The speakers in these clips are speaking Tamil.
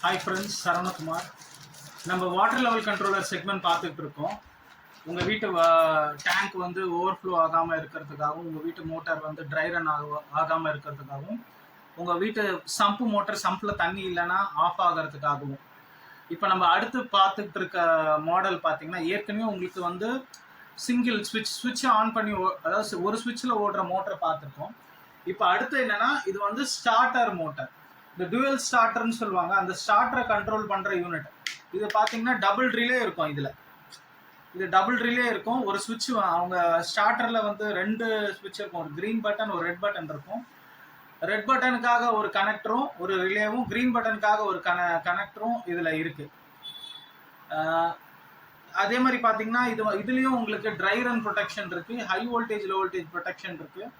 Hi friends, saravanakumar. நம்ம வாட்டர் லெவல் கண்ட்ரோலர் செக்மெண்ட் பார்த்துட்டு இருக்கோம். உங்கள் வீட்டு டேங்க் வந்து ஓவர்ஃப்ளோ ஆகாமல் இருக்கிறதுக்காகவும், உங்கள் வீட்டு மோட்டார் வந்து ட்ரை ரன் ஆகாமல் இருக்கிறதுக்காகவும், உங்கள் வீட்டு சம்பு மோட்டர் சம்பில் தண்ணி இல்லைன்னா ஆஃப் ஆகிறதுக்காகவும். இப்போ நம்ம அடுத்து பார்த்துட்டு இருக்க மாடல் பார்த்தீங்கன்னா, ஏற்கனவே உங்களுக்கு வந்து சிங்கிள் ஸ்விட்சை ஆன் பண்ணி அதாவது ஒரு ஸ்விட்சில் ஓடுற மோட்டரை பார்த்துருக்கோம். இப்போ அடுத்து என்னென்னா, இது வந்து ஸ்டார்டர் மோட்டர். இந்த டூயல் ஸ்டார்டர்னு சொல்லுவாங்க. அந்த ஸ்டார்டரை கண்ட்ரோல் பண்ணுற யூனிட். இது பார்த்தீங்கன்னா டபுள் ரிலே இருக்கும். இது டபுள் ரிலே இருக்கும். ஒரு சுவிட்ச் அவங்க ஸ்டார்டரில் வந்து 2 ஸ்விட்ச் இருக்கும். ஒரு க்ரீன் பட்டன், ஒரு ரெட் பட்டன் இருக்கும். ரெட் பட்டனுக்காக ஒரு கனெக்டரும் ஒரு ரிலேவும், க்ரீன் பட்டனுக்காக ஒரு கனெக்டரும் இதில் இருக்குது. அதே மாதிரி பார்த்தீங்கன்னா இதுலேயும் உங்களுக்கு ட்ரை ரன் ப்ரொடெக்ஷன் இருக்குது, high voltage low voltage protection இருக்குது.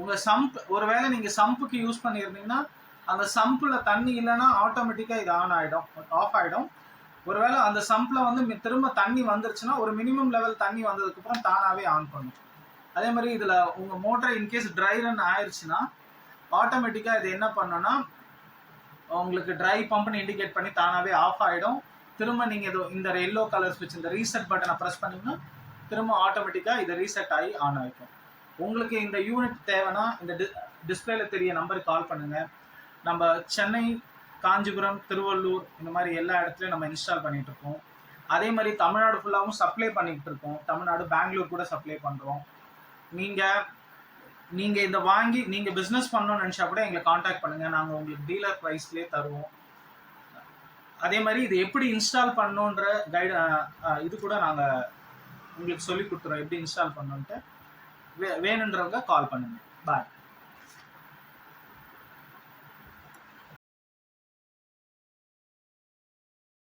உங்கள் சம்ப் ஒருவேளை நீங்கள் சம்புக்கு யூஸ் பண்ணியிருந்தீங்கன்னா அந்த சம்பில் தண்ணி இல்லைன்னா ஆட்டோமேட்டிக்காக இது ஆஃப் ஆகிடும். ஒருவேளை அந்த சம்பில் வந்து திரும்ப தண்ணி வந்துருச்சுன்னா ஒரு மினிமம் லெவல் தண்ணி வந்ததுக்கப்புறம் தானாகவே ஆன் பண்ணும். அதே மாதிரி இதில் உங்கள் மோட்டர் இன்கேஸ் ட்ரை ரன் ஆயிடுச்சுன்னா ஆட்டோமேட்டிக்காக இது என்ன பண்ணோன்னா உங்களுக்கு ட்ரை பம்ப்னு இண்டிகேட் பண்ணி தானாகவே ஆஃப் ஆகிடும். திரும்ப நீங்கள் இந்த எல்லோ கலர் ஸ்விட்ச் இந்த ரீசெட் பட்டனை ப்ரெஸ் பண்ணிங்கன்னா திரும்ப ஆட்டோமேட்டிக்காக இது ரீசெட் ஆகி ஆன் ஆகிக்கும். உங்களுக்கு இந்த யூனிட் தேவைன்னா இந்த டிஸ்பிளேல தெரிய நம்பருக்கு கால் பண்ணுங்கள். நம்ம சென்னை, காஞ்சிபுரம், திருவள்ளூர் இந்த மாதிரி எல்லா இடத்துலையும் நம்ம இன்ஸ்டால் பண்ணிகிட்டு இருக்கோம். அதே மாதிரி தமிழ்நாடு ஃபுல்லாகவும் சப்ளை பண்ணிகிட்டு இருக்கோம். தமிழ்நாடு, பெங்களூர் கூட சப்ளை பண்ணுறோம். நீங்கள் இதை வாங்கி நீங்கள் பிஸ்னஸ் பண்ணணும்னு நினச்சா கூட எங்களை காண்டாக்ட் பண்ணுங்கள். நாங்கள் உங்களுக்கு டீலர் ப்ரைஸ்லேயே தருவோம். அதே மாதிரி இது எப்படி இன்ஸ்டால் பண்ணணுன்ற இது கூட நாங்கள் உங்களுக்கு சொல்லி கொடுத்துறோம், எப்படி இன்ஸ்டால் பண்ணணுன்ட்டு. வேணுன்றவங்க கால் பண்ணுங்கள். பாய்.